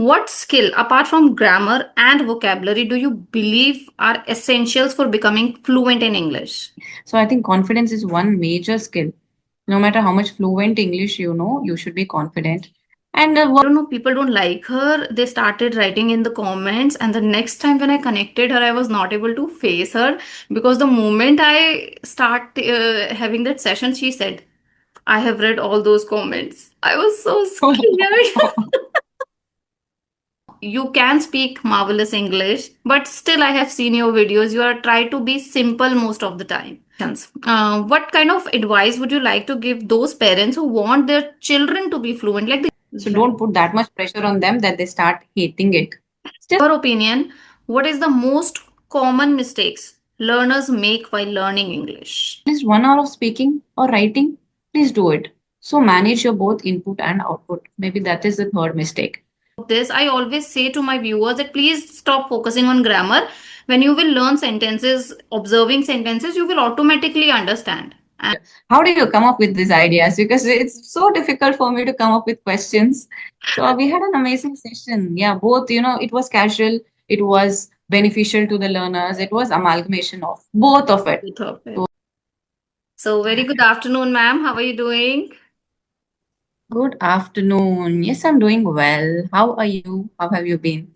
What skill, apart from grammar and vocabulary, do you believe are essentials for becoming fluent in English? So I think confidence is one major skill. No matter how much fluent English you know, you should be confident. And I don't know, people don't like her. They started writing in the comments, and the next time when I connected her, I was not able to face her because the moment I start having that session, she said, I have read all those comments. I was so scared. You can speak marvelous English, but still, I have seen your videos. You are try to be simple most of the time. What kind of advice would you like to give those parents who want their children to be fluent? Like, so don't put that much pressure on them that they start hating it. Still, your opinion, what is the most common mistakes learners make while learning English? at least 1 hour of speaking or writing, please do it. So manage your both input and output. Maybe that is the third mistake. This, I always say to my viewers that please stop focusing on grammar. When you will learn sentences, observing sentences, you will automatically understand. And How do you come up with these ideas? Because it's so difficult for me to come up with questions. So we had an amazing session. Yeah, both, it was casual, it was beneficial to the learners, it was amalgamation of both of it. both of it. So, very good afternoon, ma'am. How are you doing? Good afternoon. Yes, I'm doing well. How are you? How have you been?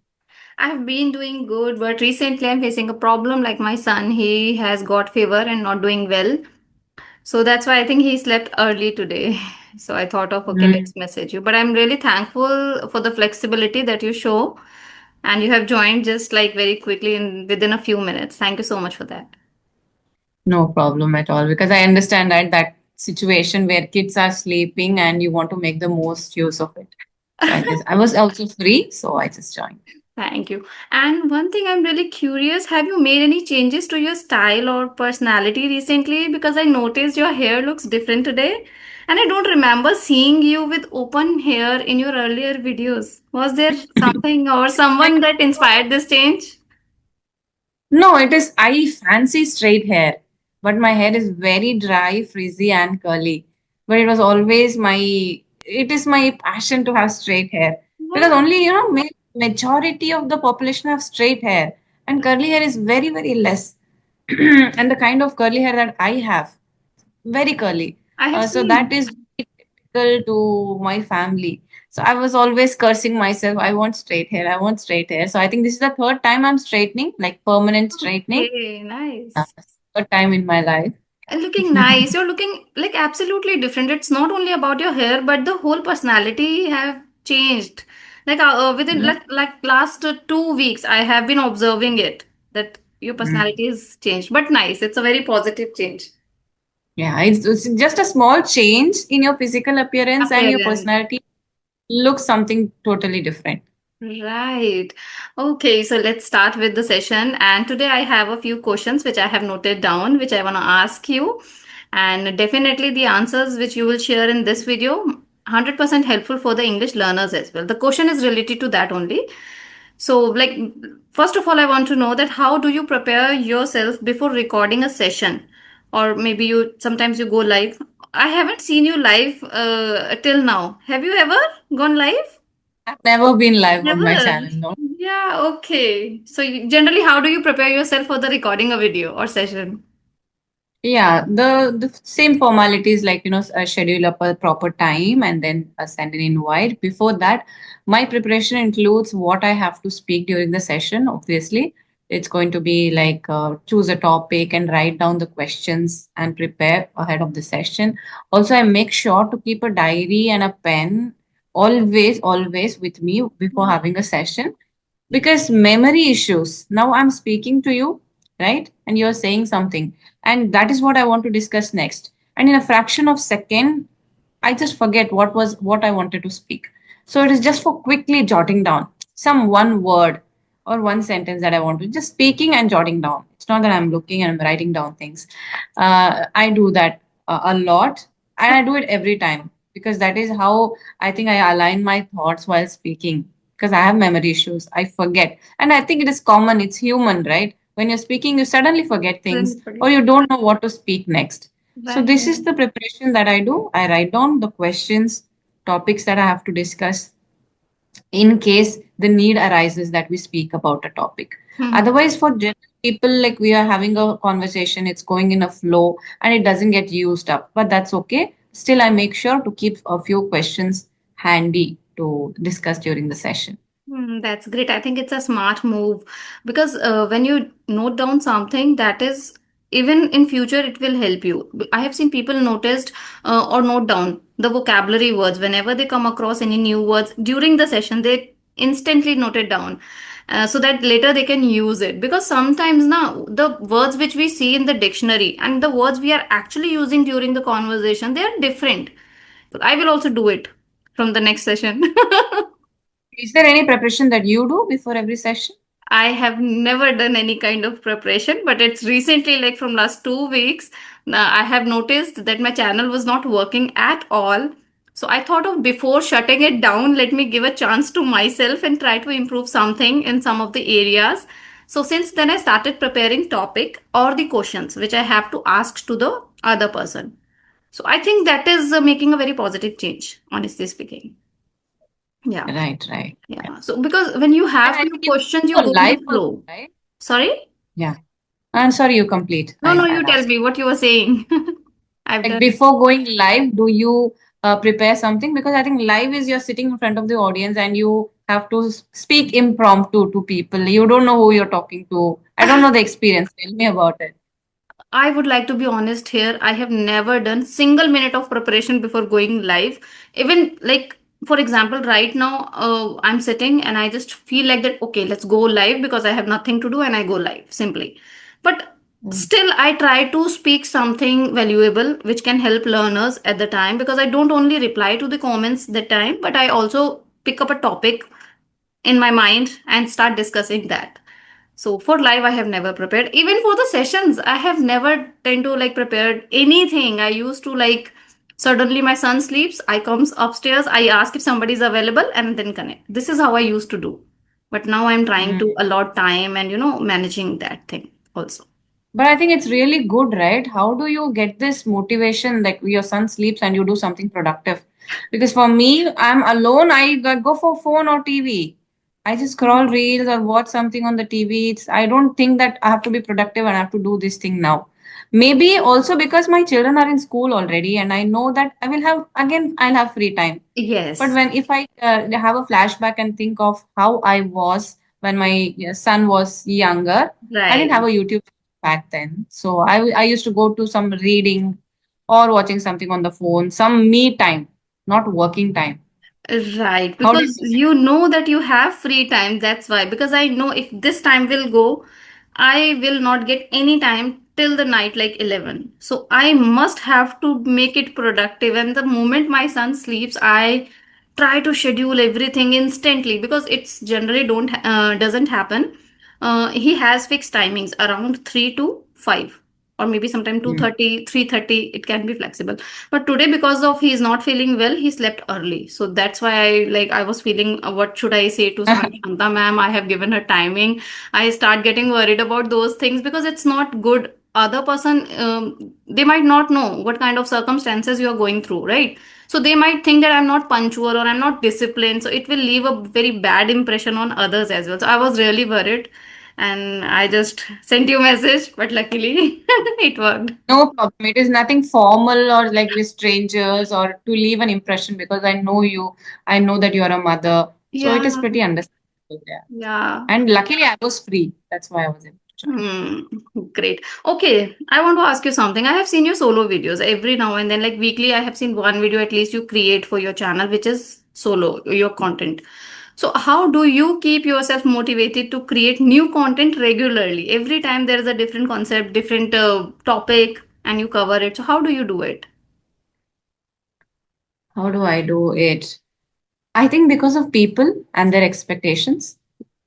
I've been doing good, but recently I'm facing a problem like my son. He has got fever and not doing well. So that's why I think he slept early today. So I thought of, okay, let's Mm. message you. But I'm really thankful for the flexibility that you show. And you have joined just like very quickly in within a few minutes. Thank you so much for that. No problem at all because I understand that situation where kids are sleeping and you want to make the most use of it. So I was also free, so I just joined. Thank you. And one thing I'm really curious, have you made any changes to your style or personality recently? Because I noticed your hair looks different today. And I don't remember seeing you with open hair in your earlier videos. Was there something or someone that inspired this change? No, it is I fancy straight hair, but my hair is very dry, frizzy, and curly. But it is my passion to have straight hair because Wow. only majority of the population have straight hair, and curly hair is very very less. And the kind of curly hair that I have, very curly. I have So that seen. is very typical to my family. So I was always cursing myself. I want straight hair. I want straight hair. So I think this is the third time I'm straightening, like permanent straightening. Okay, Uh, nice. Third time in my life. And looking nice. You're looking like absolutely different. It's not only about your hair, but the whole personality have changed. Like within Mm. like last 2 weeks, I have been observing it that your Mm. personality is changed. But nice. It's a very positive change. Yeah, it's just a small change in your physical appearance and your Appearance. personality looks something totally different. Right. Okay, so let's start with the session. And today I have a few questions which I have noted down, which I want to ask you. And definitely the answers which you will share in this video, 100% helpful for the English learners as well. The question is related to that only. So, like, first of all, I want to know that how do you prepare yourself before recording a session? Or maybe you sometimes you go live. I haven't seen you live till now. Have you ever gone live? I've never been live on my Never. channel, no. Yeah, okay. So generally, how do you prepare yourself for the recording a video or session? Yeah, the same formalities like schedule up a proper time and then send an invite. Before that, my preparation includes what I have to speak during the session. Obviously, it's going to be like choose a topic and write down the questions and prepare ahead of the session. Also, I make sure to keep a diary and a pen always with me before having a session because memory issues. Now I'm speaking to you, right? And you're saying something, and that is what I want to discuss next. And in a fraction of second, I just forget what I wanted to speak. So it is just for quickly jotting down some one word or one sentence that I want to just speaking and jotting down. It's not that I'm looking and I'm writing down things. I do that a lot, and I do it every time because that is how I think I align my thoughts while speaking. Because I have memory issues, I forget, and I think it is common. It's human, right? When you're speaking, you suddenly forget things or you don't know what to speak next. So this is Right. the preparation that I do. I write down the questions, topics that I have to discuss. in case the need arises that we speak about a topic. Hmm. Otherwise, for general people, like we are having a conversation, it's going in a flow and it doesn't get used up, but that's okay. Still, I make sure to keep a few questions handy to discuss during the session. That's great. I think it's a smart move because when you note down something, that is, even in future it will help you. I have seen people noticed or note down the vocabulary words whenever they come across any new words during the session. They instantly note it down so that later they can use it. Because sometimes now the words which we see in the dictionary and the words we are actually using during the conversation, they are different. I will also do it from the next session. Is there any preparation that you do before every session? I have never done any kind of preparation, but it's recently, like from last 2 weeks, I have noticed that my channel was not working at all. So I thought of before shutting it down, let me give a chance to myself and try to improve something in some of the areas. So since then, I started preparing topic or the questions which I have to ask to the other person. So I think that is making a very positive change, honestly speaking. Yeah, Right, right. Yeah. yeah. So because when you And have I few think you questions, you go go with live the also, flow. right? Sorry? Yeah. I'm sorry, you complete. No, no, you I'll tell ask. me what you were saying. I've Like done. before going live, do you prepare something? Because I think live is you're sitting in front of the audience and you have to speak impromptu to people. You don't know who you're talking to. I don't know the experience. Tell me about it. I would like to be honest here. I have never done single minute of preparation before going live. Even like for example, right now I'm sitting and I just feel like that. Okay, let's go live because I have nothing to do and I go live simply. But Mm. still, I try to speak something valuable which can help learners at the time because I don't only reply to the comments that time, but I also pick up a topic in my mind and start discussing that. So for live, I have never prepared. Even for the sessions, I have never tend to like prepared anything. I used to like suddenly my son sleeps, I comes upstairs, I ask if somebody is available and then connect. This is how I used to do. But now I'm trying to Mm. allot time and managing that thing also. But I think it's really good, right? How do you get this motivation? Like your son sleeps and you do something productive. Because for me, I'm alone. I go for phone or TV. I just scroll reels or watch something on the TV. I don't think that I have to be productive and I have to do this thing now. Maybe also because my children are in school already and I know that I will have, again, I'll have free time. But Yes, when if I have a flashback and think of how I was when my son was younger, I didn't have right. a YouTube back then. So I used to go to some reading or watching something on the phone, some me time, not working time. Right, How do you because you know that you have free time. That's why. Because I know if this time will go, I will not get any time till the night like 11. So I must have to make it productive. And the moment my son sleeps, I try to schedule everything instantly because it's generally don't doesn't happen. He has fixed timings around 3 to 5 or maybe sometime Mm. 2:30, 3:30. It can be flexible, but today, because of he is not feeling well, he slept early. So that's why I was feeling, what should I say to my Shantha ma'am? I have given her timing. I start getting worried about those things because it's not good. Other person, they might not know what kind of circumstances you are going through, right? So they might think that I'm not punctual or I'm not disciplined. So it will leave a very bad impression on others as well. So I was really worried, and I just sent you a message, but luckily it worked. No problem. It is nothing formal or like with strangers or to leave an impression because I know you. I know that you are a mother. So Yeah, it is pretty understandable. Yeah. yeah. And luckily I was free. That's why I was able to join. Hmm, great. Okay, I want to ask you something. I have seen your solo videos every now and then, like weekly. I have seen one video at least you create for your channel, which is solo, your content. So, how do you keep yourself motivated to create new content regularly? Every time there is a different concept, different topic, and you cover it. So, how do you do it? How do I do it? I think because of people and their expectations.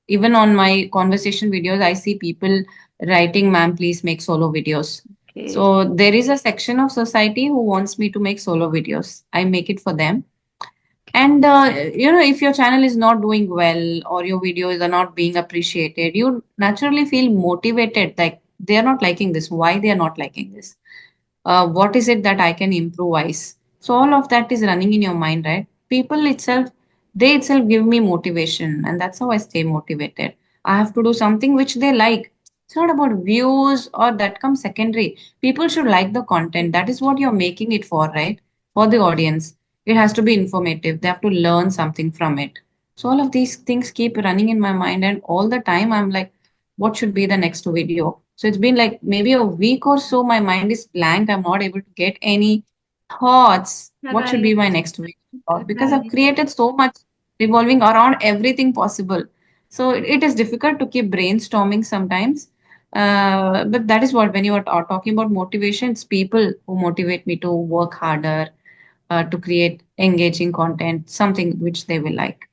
Even on my conversation videos, I see people writing, ma'am, please make solo videos. Okay. So there is a section of society who wants me to make solo videos. I make it for them. And if your channel is not doing well or your videos are not being appreciated, you naturally feel motivated. Like they are not liking this. Why they are not liking this? What is it that I can improvise? So all of that is running in your mind, right? People itself, they itself give me motivation, and that's how I stay motivated. I have to do something which they like. It's not about views or that comes secondary. People should like the content. That is what you're making it for, right? For the audience. It has to be informative. They have to learn something from it. So all of these things keep running in my mind, and all the time I'm like, what should be the next video? So it's been like maybe a week or so, my mind is blank. I'm not able to get any thoughts. What should be Right, my next video? Because I've right. created so much revolving around everything possible. So it is difficult to keep brainstorming sometimes. But that is what, when you are talking about motivation, it's people who motivate me to work harder, to create engaging content, something which they will like.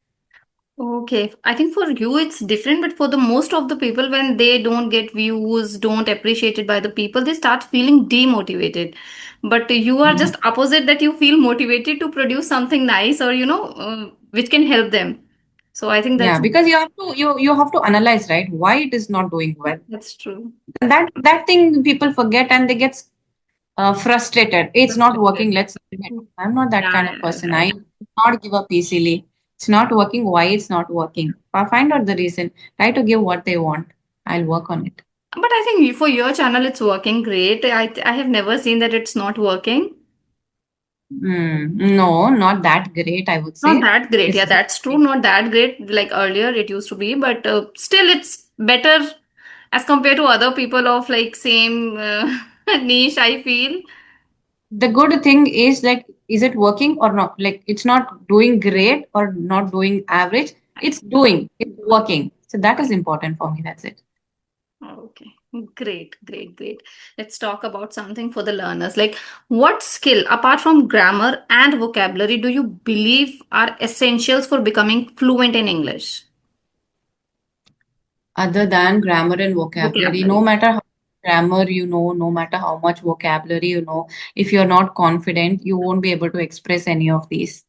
Okay, I think for you it's different, but for the most of the people, when they don't get views, don't appreciate it by the people, they start feeling demotivated. But you are Mhm. just opposite, that you feel motivated to produce something nice, or which can help them. So I think Yeah, that's because you have to analyze, right, why it is not doing well. that's true. And that thing people forget, and they get frustrated. It's not Frustrated. working. Let's leave it. I'm not that Yeah, kind of yeah, person. right. I do not give up easily. It's not working. Why it's not working? Find out the reason. Try to give what they want. I'll work on it. But I think for your channel it's working great. I have never seen that it's not working. No, not that great, I would Not say. that great. It's Yeah, just that's true. Not that great like earlier it used to be, but still it's better as compared to other people of like same niche, I feel. the good thing is, like, is it working or not? Like, it's not doing great or not doing average. It's working. So that is important for me. That's it. Okay. Great, great, great. Let's talk about something for the learners. Like, what skill, apart from grammar and vocabulary, do you believe are essentials for becoming fluent in English? Other than grammar and vocabulary, no Vocabulary. matter how much grammar you know, no matter how much vocabulary you know, if you're not confident, you won't be able to express any of these.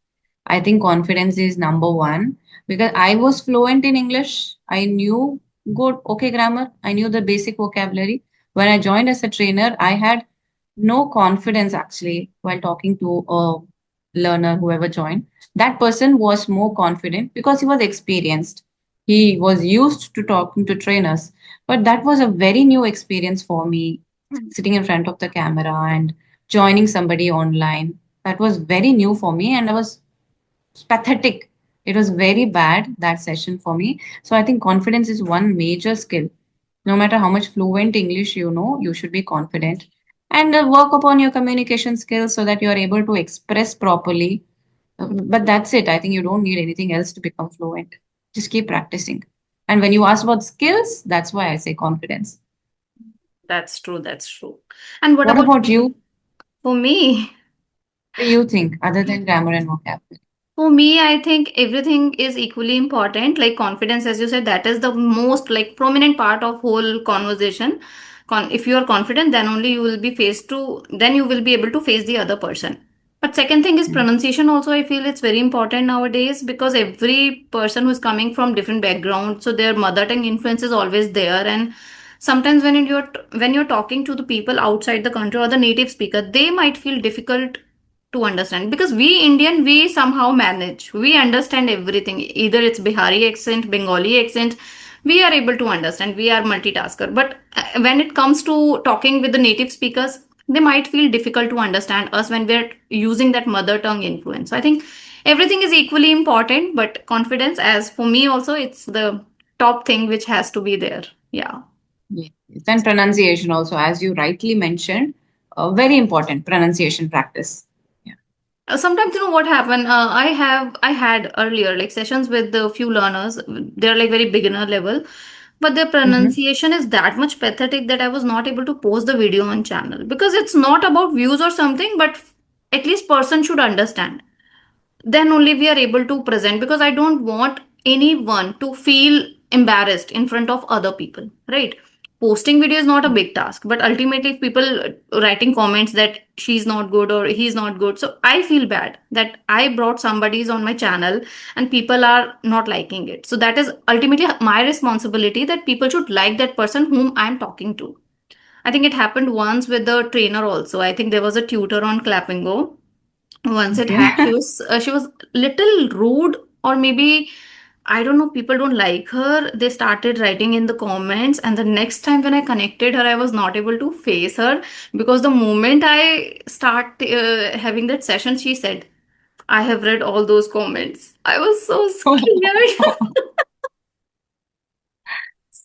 I think confidence is number one, because I was fluent in English. I knew good, okay grammar. I knew the basic vocabulary. When I joined as a trainer, I had no confidence actually while talking to a learner, whoever joined. That person was more confident because he was experienced. He was used to talking to trainers. But that was a very new experience for me, sitting in front of the camera and joining somebody online. That was very new for me, and I was pathetic. It was very bad, that session for me. So I think confidence is one major skill. No matter how much fluent English you know, you should be confident, and work upon your communication skills so that you are able to express properly. But that's it. I think you don't need anything else to become fluent. Just keep practicing. And when you ask about skills, that's why I say confidence. That's true. That's true. And what What about about you? you? For me, What do you think, other than grammar and vocabulary? for me, I think everything is equally important. Like confidence, as you said, that is the most like prominent part of whole conversation. If you are confident, then only you will be faced to, then you will be able to face the other person. But second thing is Mm. pronunciation. Also, I feel it's very important nowadays because every person who's coming from different backgrounds, so their mother tongue influence is always there. And sometimes when you're talking to the people outside the country or the native speaker, they might feel difficult to understand, because we Indian, we somehow manage, we understand everything, either it's Bihari accent, Bengali accent, we are able to understand, we are multitasker. But when it comes to talking with the native speakers, they might feel difficult to understand us when we're using that mother tongue influence. So I think everything is equally important, but confidence, as for me also, it's the top thing which has to be there. Yeah. Yes. And pronunciation also, as you rightly mentioned, very important pronunciation practice. Yeah. Sometimes what happened, I had earlier like sessions with a few learners. They're like very beginner level, but their Mhm. pronunciation is that much pathetic that I was not able to post the video on channel, because it's not about views or something, but at least person should understand, then only we are able to present, because I don't want anyone to feel embarrassed in front of other people, right? Posting video is not a big task, but ultimately if people writing comments that she's not good or he's not good, so I feel bad that I brought somebody's on my channel and people are not liking it. So that is ultimately my responsibility, that people should like that person whom I'm talking to. I think it happened once with the trainer also. I think there was a tutor on Clappingo. Once it Okay. had, she was little rude Or maybe, I don't know, people don't like her. They started writing in the comments, and the next time when I connected her, I was not able to face her because the moment I start having that session, she said, I have read all those comments. I was so scared.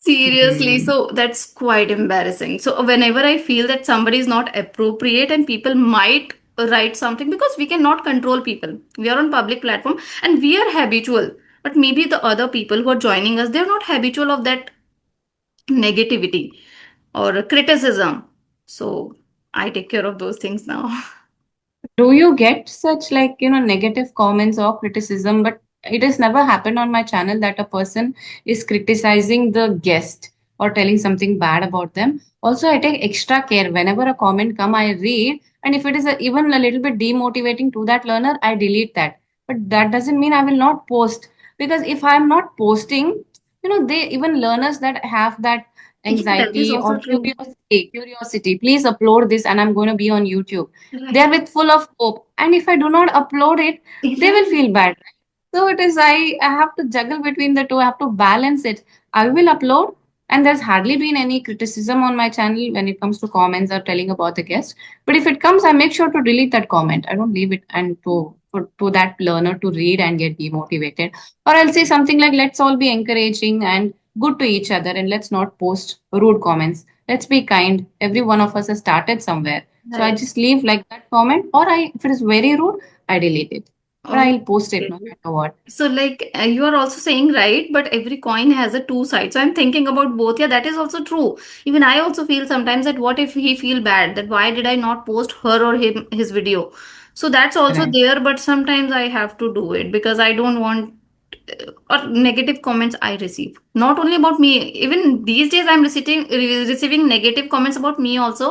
Seriously, Hmm. so that's quite embarrassing. So whenever I feel that somebody is not appropriate and people might write something, because we cannot control people. We are on public platform and we are habitual. But maybe the other people who are joining us, they're not habitual of that negativity or criticism. So I take care of those things now. Do you get such, like, negative comments or criticism? But it has never happened on my channel that a person is criticizing the guest or telling something bad about them. Also, I take extra care whenever a comment come, I read, and if it is even a little bit demotivating to that learner, I delete that. But that doesn't mean I will not post, because if I'm not posting, they, even learners that have that Yeah, that is anxiety or also true. curiosity, please upload this and I'm going to be on YouTube. They Right. are with full of hope, and if I do not upload it, they will Right. feel bad. So it is, I have to juggle between the two. I have to balance it. I will upload, and there's hardly been any criticism on my channel when it comes to comments or telling about the guest. But if it comes, I make sure to delete that comment. I don't leave it and to that learner to read and get demotivated. Or I'll say something like, let's all be encouraging and good to each other, and let's not post rude comments. Let's be kind. Every one of us has started somewhere. So I Right. just leave like that comment, or if it is very rude, I delete it. But I'll post it Okay. no matter what. So, like, you are also saying right, but every coin has a two sides. So, I'm thinking about both. Yeah, that is also true. Even I also feel sometimes that what if he feel bad? That why did I not post her or him his video? So that's also Right. there, but sometimes I have to do it because I don't want or negative comments I receive. Not only about me. Even these days, I'm receiving negative comments about me also.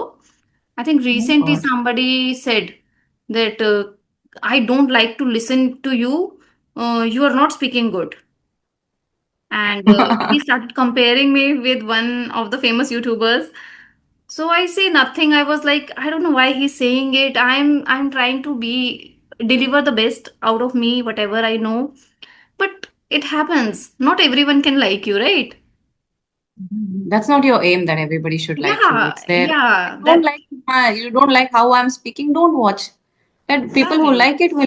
I think Oh recently God. somebody said that I don't like to listen to you. You are not speaking good. And he started comparing me with one of the famous YouTubers. So I say nothing. I was like, I don't know why he's saying it. I'm trying to be deliver the best out of me, whatever I know. But it happens. Not everyone can like you, right? That's not your aim that everybody should like you. Yeah, It's there. yeah. That You don't like how I'm speaking, don't watch. And people who right. like it will.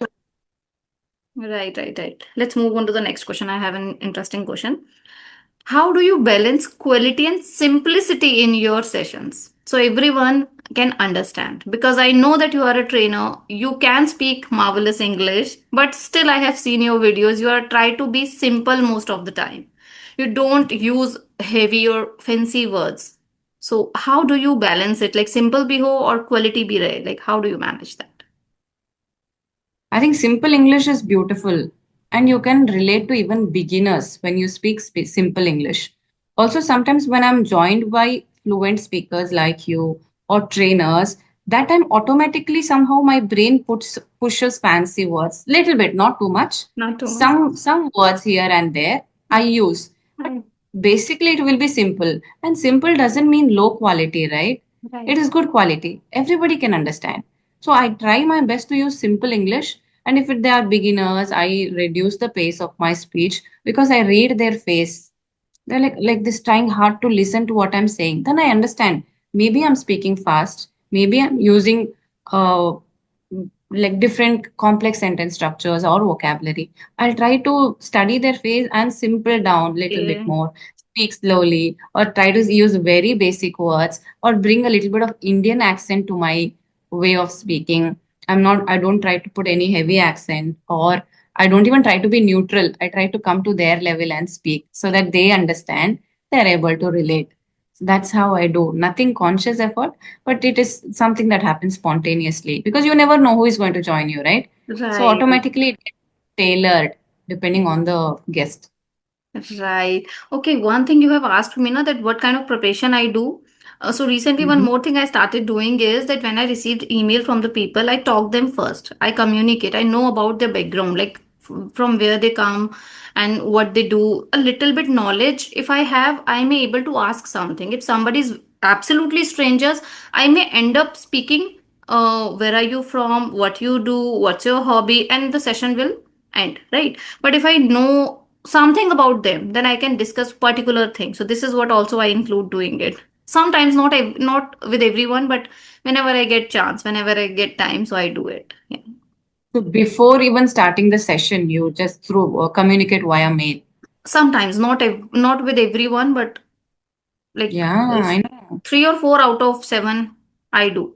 Right, right, right. Let's move on to the next question. I have an interesting question. How do you balance quality and simplicity in your sessions so everyone can understand? Because I know that you are a trainer, you can speak marvelous English, but still, I have seen your videos. You are try to be simple most of the time. You don't use heavy or fancy words. So, how do you balance it? Like simple be ho or quality be re? Like, how do you manage that? I think simple English is beautiful, and you can relate to even beginners when you speak simple English. Also, sometimes when I'm joined by fluent speakers like you or trainers, that time automatically somehow my brain pushes fancy words, little bit, not too much. Not too much. Some words here and there I use, but Right, basically it will be simple. And simple doesn't mean low quality, right? It right. is good quality. Everybody can understand. So I try my best to use simple English, and if they are beginners, I reduce the pace of my speech because I read their face. They're like this, trying hard to listen to what I'm saying. Then I understand. Maybe I'm speaking fast. Maybe I'm using uh, like different complex sentence structures or vocabulary. I'll try to study their face and simple down little bit Okay. more, speak slowly, or try to use very basic words, or bring a little bit of Indian accent to my way of speaking. I don't try to put any heavy accent, or I don't even try to be neutral. I try to come to their level and speak so that they understand, they're able to relate. So that's how I do. Nothing conscious effort, but it is something that happens spontaneously because you never know who is going to join you, right? So Right. automatically it gets tailored depending on the guest. Right. Okay, one thing you have asked me now that what kind of preparation I do. So recently, one Mhm. more thing I started doing is that when I received email from the people, I talk them first. I communicate. I know about their background, like from where they come and what they do. A little bit knowledge. If I have, I may able to ask something. If somebody is absolutely strangers, I may end up speaking. Where are you from? What you do? What's your hobby? And the session will end, right? But if I know something about them, then I can discuss particular things. So this is what also I include doing it. Sometimes not with everyone, but whenever I get chance, whenever I get time, so I do it. Yeah. So before even starting the session, you just through communicate via mail. Sometimes not with everyone, but like Yeah, I know. 3 or 4 out of 7 I do.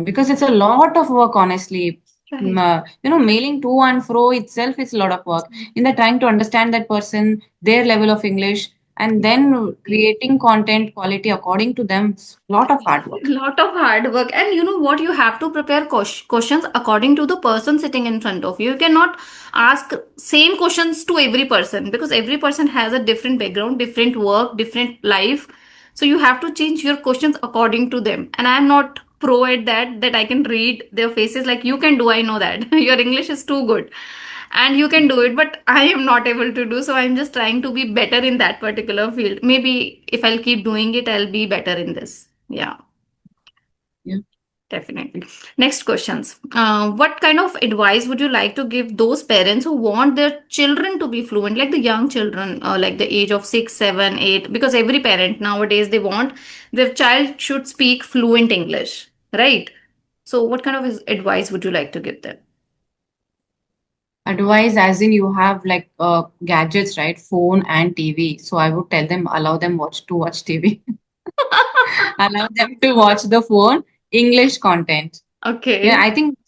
Because it's a lot of work, honestly. Right. Mailing to and fro itself is a lot of work. In the trying to understand that person, their level of English, and then creating content quality according to them, it's a lot of hard work. Lot of hard work, and you know what, you have to prepare questions according to the person sitting in front of you. You cannot ask same questions to every person, because every person has a different background, different work, different life. So you have to change your questions according to them, and I'm not pro at that I can read their faces like you can do. I know that your English is too good and you can do it, but I am not able to do. So I'm just trying to be better in that particular field. Maybe if I'll keep doing it, I'll be better in this. Yeah. Yeah. Definitely. Next questions. What kind of advice would you like to give those parents who want their children to be fluent, like the young children, like the age of 6, 7, 8? Because every parent nowadays they want their child should speak fluent English, right? So, what kind of advice would you like to give them? Advice, as in you have like gadgets, right? Phone and TV. So I would tell them, allow them watch TV. Allow them to watch the phone, English content. Yeah, Okay. I think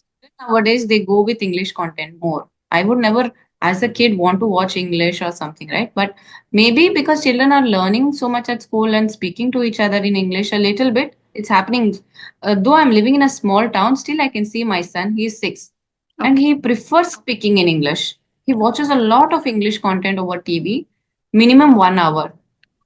nowadays they go with English content more. I would never, as a kid, want to watch English or something, right? But maybe because children are learning so much at school and speaking to each other in English a little bit, it's happening. Though I'm living in a small town, still I can see my son, he's 6, and Okay. he prefers speaking in English. He watches a lot of English content over TV, minimum 1 hour.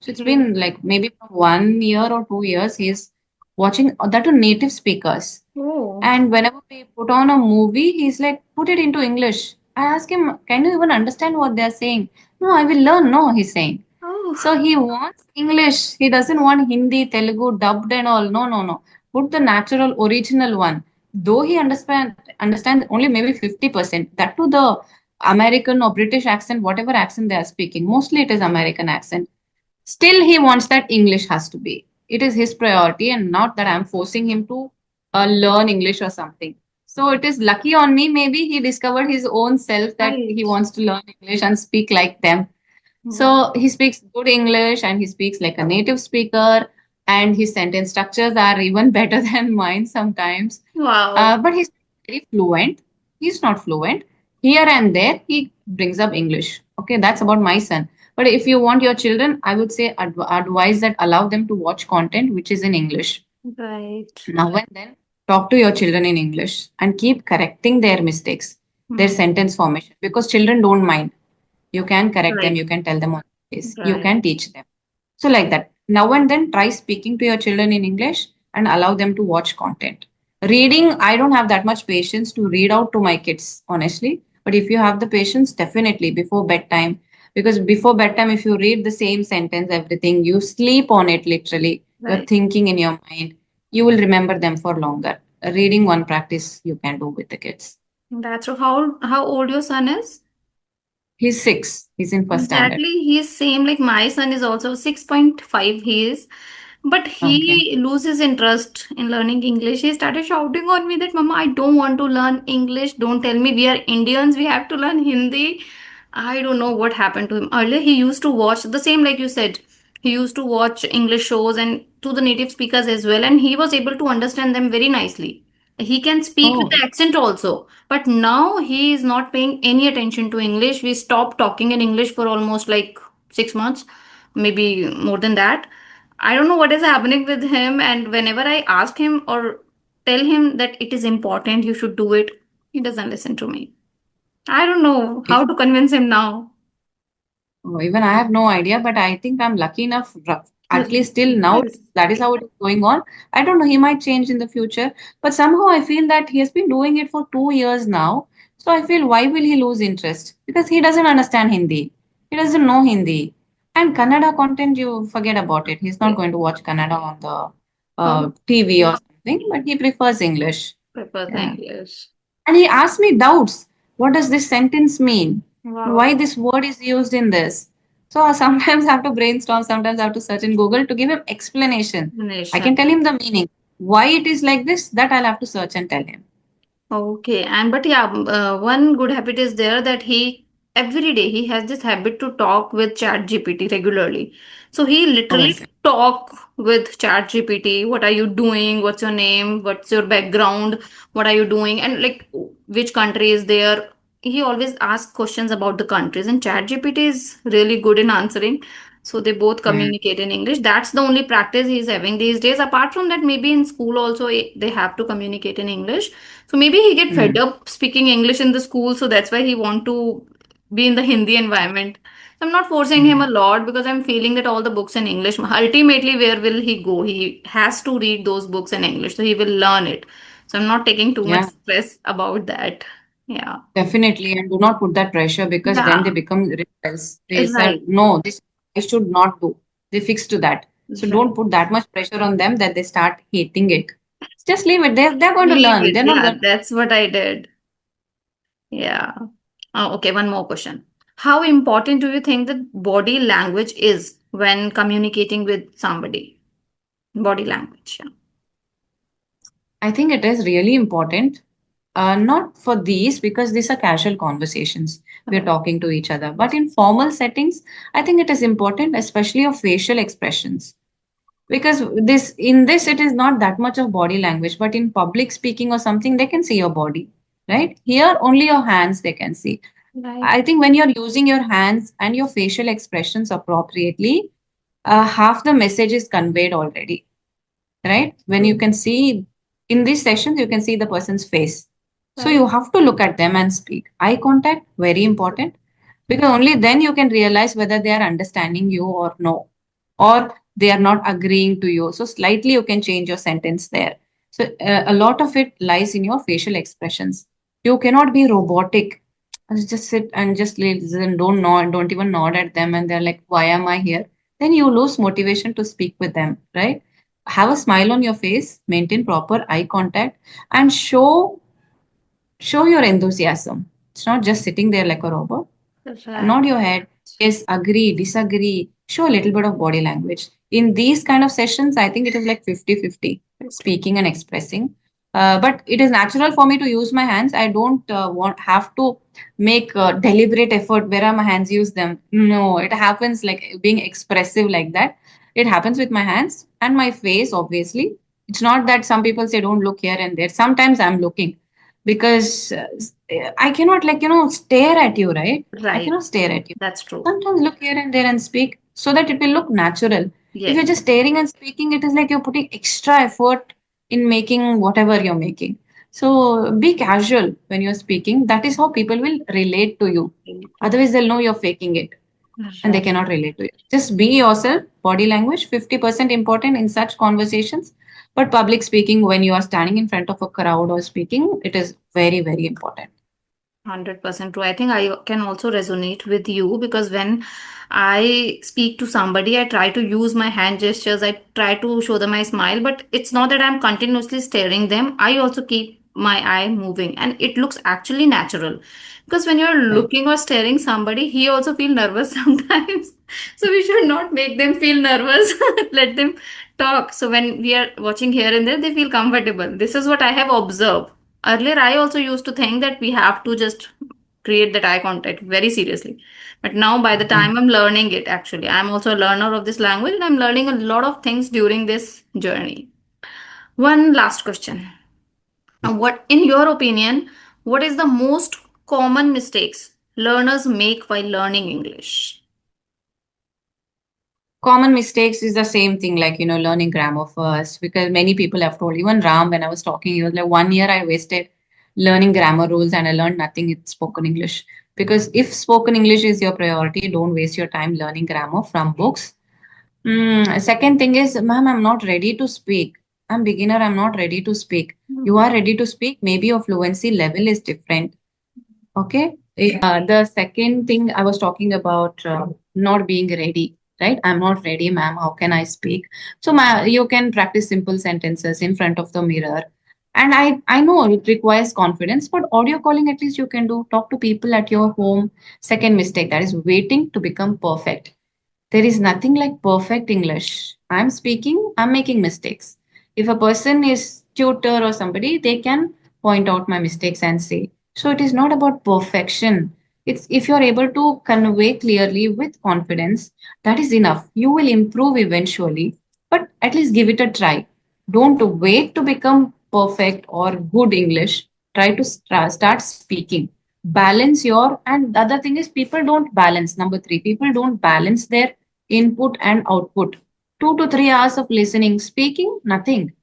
So it's Okay. been like maybe from 1 year or 2 years, he's watching that to native speakers. Oh. And whenever we put on a movie, he's like, put it into English. I ask him, can you even understand what they're saying? No, I will learn. No, he's saying. Oh. So he wants English. He doesn't want Hindi, Telugu, dubbed and all. No, no, no. Put the natural, original one. Though he understands only maybe 50%. That to the American or British accent, whatever accent they are speaking. Mostly it is American accent. Still, he wants that English has to be. It is his priority, and not that I'm forcing him to learn English or something. So it is lucky on me. Maybe he discovered his own self that he Right. wants to learn English and speak like them. Wow. So he speaks good English and he speaks like a native speaker, and his sentence structures are even better than mine sometimes. Wow. But he's very fluent. He's not fluent. Here and there, he brings up English. Okay, that's about my son. But if you want your children, I would say advise that allow them to watch content which is in English. Right. Now and then, talk to your children in English and keep correcting their mistakes, their Hmm. sentence formation, because children don't mind. You can correct them, Right. you can tell them on this, you Right. can teach them. So, like that. Now and then, try speaking to your children in English and allow them to watch content. Reading, I don't have that much patience to read out to my kids, honestly. But if you have the patience, definitely before bedtime. Because before bedtime, if you read the same sentence, everything, you sleep on it literally. You're Right. thinking in your mind. You will remember them for longer. Reading one practice you can do with the kids. That's true. How old your son is? He's 6. He's in first standard. Exactly, he is same like my son is also 6.5 he is. But Okay. he loses interest in learning English. He started shouting on me that, Mama, I don't want to learn English. Don't tell me we are Indians. We have to learn Hindi. I don't know what happened to him. Earlier, he used to watch the same, like you said. He used to watch English shows and to the native speakers as well. And he was able to understand them very nicely. He can speak with Oh, the accent also. But now he is not paying any attention to English. We stopped talking in English for almost like 6 months, maybe more than that. I don't know what is happening with him. And whenever I ask him or tell him that it is important, you should do it, he doesn't listen to me. I don't know how to convince him now. oh, even I have no idea, but I think I'm lucky enough, at least till now, Yes. that is how it is going on. I don't know, he might change in the future, but somehow I feel that he has been doing it for 2 years now. So I feel, why will he lose interest? Because he doesn't understand Hindi. He doesn't know Hindi. And Kannada content, you forget about it. He's not Okay. going to watch Kannada on the Oh, TV or something, but he prefers English. prefers Yeah. English. And he asked me doubts What does this sentence mean? Wow. Why this word is used in this? So I sometimes have to brainstorm, sometimes I have to search in Google to give him explanation. I can tell Nation. him the meaning. Why it is like this, that I'll have to search and tell him. Okay, and but yeah, one good habit is there that he every day he has this habit to talk with Chat GPT regularly. So he Oh, literally talk with Chat GPT. What are you doing? What's your name? What's your background? What are you doing? And like which country is there? He always asks questions about the countries, and Chat GPT is really good in answering. So they both mm, communicate in English. That's the only practice he's having these days. Apart from that, maybe in school also they have to communicate in English, so maybe he get fed mm, up speaking English in the school, so that's why he want to be in the Hindi environment. So I'm not forcing him a mm. lot because I'm feeling that all the books in English. Ultimately, where will he go? He has to read those books in English, so he will learn it. So I'm not taking too much Yeah, stress about that. Yeah. definitely. And do not put that pressure because then they Yeah. become rebels. They say, Right. no, this I should not do. They fix to that. So Right. don't put that much pressure on them that they start hating it. Just leave it. They're going to Leave learn. it. They're not Yeah, going to. that's what I did. Yeah. Oh, okay, one more question. How important do you think that body language is when communicating with somebody? Body language. Yeah. I think it is really important. Not for these because these are casual conversations. We're Right. talking to each other. But in formal settings, I think it is important, especially of facial expressions. Because this in this it is not that much of body language, but in public speaking or something, they can see your body. Right? Here only your hands they can see. Right. I think when you're using your hands and your facial expressions appropriately, half the message is conveyed already, right? When you True. can see in these sessions, you can see the person's face. So Right. you have to look at them and speak. Eye contact, very important, because only then you can realize whether they are understanding you or no, or they are not agreeing to you. So slightly you can change your sentence there. So a lot of it lies in your facial expressions. You cannot be robotic. Just sit and just listen, don't nod, don't even nod at them, and they're like, "Why am I here?" Then you lose motivation to speak with them, right? Have a smile on your face, maintain proper eye contact, and show your enthusiasm. It's not just sitting there like a robot. Right. Nod your head. Yes, agree, disagree. Show a little bit of body language. In these kind of sessions, I think it is like 50-50, speaking and expressing. But it is natural for me to use my hands. I don't want have to make a deliberate effort where my hands use them. No, it happens like being expressive like that. It happens with my hands and my face, obviously. It's not that some people say don't look here and there. Sometimes I'm looking because I cannot stare at you, right? I Right. cannot stare at you. That's true. Sometimes look here and there and speak so that it will look natural. If Yes. you're just staring and speaking, it is like you're putting extra effort in making whatever you're making. So be casual when you're speaking. That is how people will relate to you. Otherwise, they'll know you're faking it and they Right. cannot relate to it. Just be yourself. Body language, 50% important in such conversations. But public speaking, when you are standing in front of a crowd or speaking, it is very, very important. 100% true. I think I can also resonate with you because when I speak to somebody, I try to use my hand gestures. I try to show them my smile, but it's not that I'm continuously staring them. I also keep my eye moving and it looks actually natural. Because when you're Right. looking or staring somebody, he also feel nervous sometimes. So we should not make them feel nervous. Let them talk. So when we are watching here and there, they feel comfortable. This is what I have observed. Earlier, I also used to think that we have to just create that eye contact very seriously. But now, by the Mm. time I'm learning it, actually, I'm also a learner of this language and I'm learning a lot of things during this journey. One last question. What, in your opinion, what is the most common mistakes learners make while learning English? Common mistakes is the same thing, like, learning grammar first, because many people have told, even Ram, when I was talking, he was like, 1 year I wasted learning grammar rules and I learned nothing in spoken English. Because if spoken English is your priority, don't waste your time learning grammar from books. Second thing is, ma'am, I'm not ready to speak. I'm beginner, I'm not ready to speak. You Mhm. are ready to speak, maybe your fluency level is different. Okay. The second thing I was talking about, not being ready, right? I'm not ready, ma'am. How can I speak? So you can practice simple sentences in front of the mirror. And I know it requires confidence, but audio calling at least you can do. Talk to people at your home. Second mistake, that is waiting to become perfect. There is nothing like perfect English. I'm speaking, I'm making mistakes. If a person is tutor or somebody, they can point out my mistakes and say. So it is not about perfection. It's if you're able to convey clearly with confidence, that is enough. You will improve eventually, but at least give it a try. Don't wait to become perfect or good English. Try to start speaking. Balance your, and the other thing is people don't balance. Number three, people don't balance their input and output. 2 to 3 hours of listening, speaking, nothing.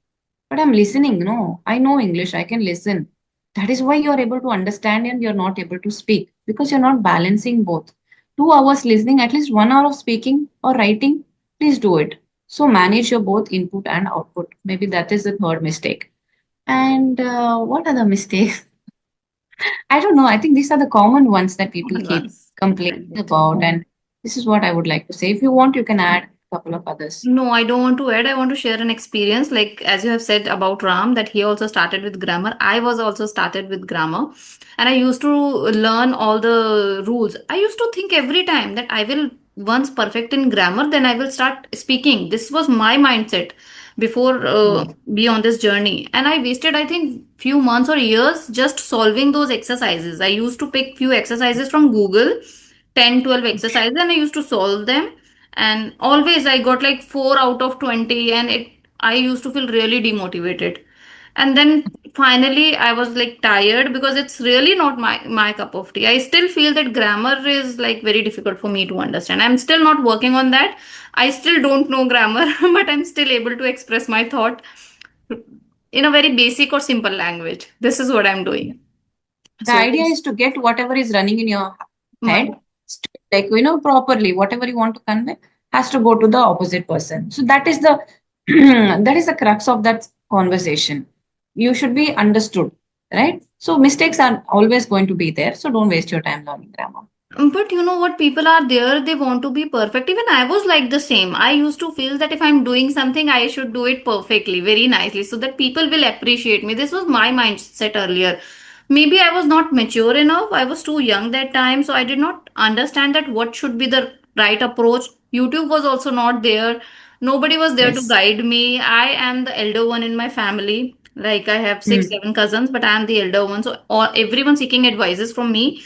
But I'm listening. No, I know English. I can listen. That is why you're able to understand and you're not able to speak because you're not balancing both. 2 hours listening, at least 1 hour of speaking or writing, please do it. So manage your both input and output. Maybe that is the third mistake. And what other mistakes? I don't know. I think these are the common ones that people Common keep ones. complaining Right. about. And this is what I would like to say. If you want, you can add a couple of others. No, I don't want to add. I want to share an experience. Like as you have said about Ram, that he also started with grammar. I was also started with grammar, and I used to learn all the rules. I used to think every time that I will once perfect in grammar, then I will start speaking. This was my mindset before Hmm. be on this journey, and I wasted I think few months or years just solving those exercises. I used to pick few exercises from Google, 10, 12 exercises, and I used to solve them, and always I got like 4 out of 20, and it I used to feel really demotivated. And then finally I was like tired because it's really not my cup of tea. I still feel that grammar is like very difficult for me to understand. I'm still not working on that. I still don't know grammar, but I'm still able to express my thought in a very basic or simple language. This is what I'm doing. The So idea is to get whatever is running in your my head, like, properly, whatever you want to convey has to go to the opposite person. So that is the that is the crux of that conversation. You should be understood, right? So mistakes are always going to be there. So don't waste your time learning grammar. But you know what? People are there, they want to be perfect. Even I was like the same. I used to feel that if I'm doing something, I should do it perfectly, very nicely, so that people will appreciate me. This was my mindset earlier. Maybe I was not mature enough. I was too young that time, so I did not understand that what should be the right approach. YouTube was also not there. Nobody was there to Yes. guide me. I am the elder one in my family. Like I have six, Hmm. seven cousins, but I am the elder one. So everyone seeking advices from me.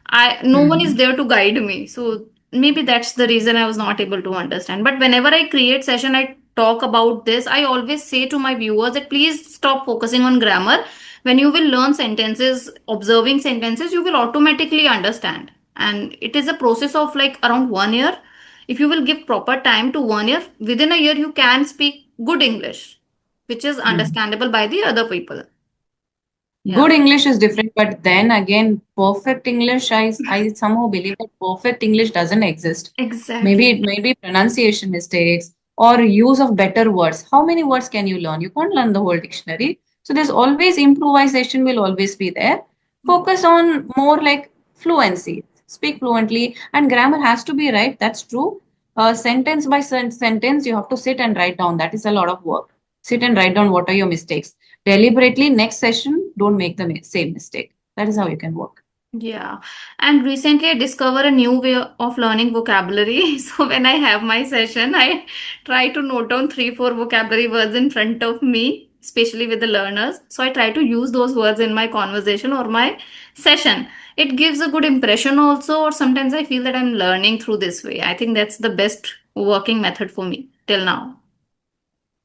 I no one is Hmm. there to guide me. So maybe that's the reason I was not able to understand. But whenever I create session, I talk about this. I always say to my viewers that please stop focusing on grammar. When you will learn sentences, observing sentences, you will automatically understand. And it is a process of like around 1 year. If you will give proper time to 1 year, within a year you can speak good English, which is Hmm. understandable by the other people. Yeah. Good English is different, but then again, perfect English, I somehow believe that perfect English doesn't exist. Maybe Exactly. it may be pronunciation mistakes or use of better words. How many words can you learn? You can't learn the whole dictionary. So there's always improvisation will always be there. Focus on more like fluency. Speak fluently, and grammar has to be right. That's true. Sentence by sentence, you have to sit and write down. That is a lot of work. Sit and write down what are your mistakes. Deliberately, next session, don't make the same mistake. That is how you can work. Yeah, and recently I discovered a new way of learning vocabulary. So when I have my session, I try to note down three, four vocabulary words in front of me, especially with the learners. So I try to use those words in my conversation or my session. It gives a good impression also, or sometimes I feel that I'm learning through this way. I think that's the best working method for me till now.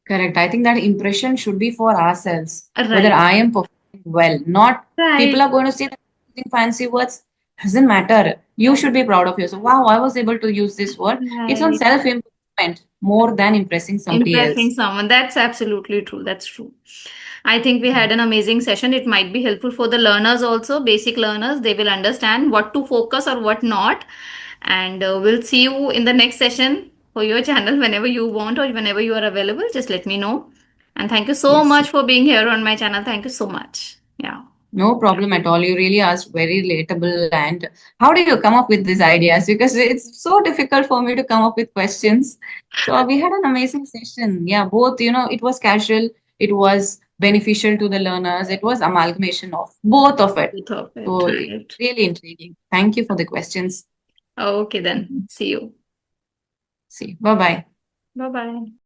Correct. I think that impression should be for ourselves, whether Right. I am performing well. Not people Right. are going to say that using fancy words doesn't matter. You should be proud of yourself. Wow, I was able to use this word. It's on Right. self improvement more than impressing somebody Impressing else. someone. That's absolutely true. That's true. I think we had an amazing session. It might be helpful for the learners also, basic learners. They will understand what to focus or what not. And we'll see you in the next session for your channel whenever you want or whenever you are available. Just let me know. And thank you so Yes. much for being here on my channel. Thank you so much. Yeah. No problem at all. You really asked very relatable. And how do you come up with these ideas? Because it's so difficult for me to come up with questions. So we had an amazing session. Yeah, both, it was casual, it was beneficial to the learners. It was amalgamation of both of it. Both of it, So right. really intriguing. Thank you for the questions. Okay, then. See you. See, bye bye. Bye bye.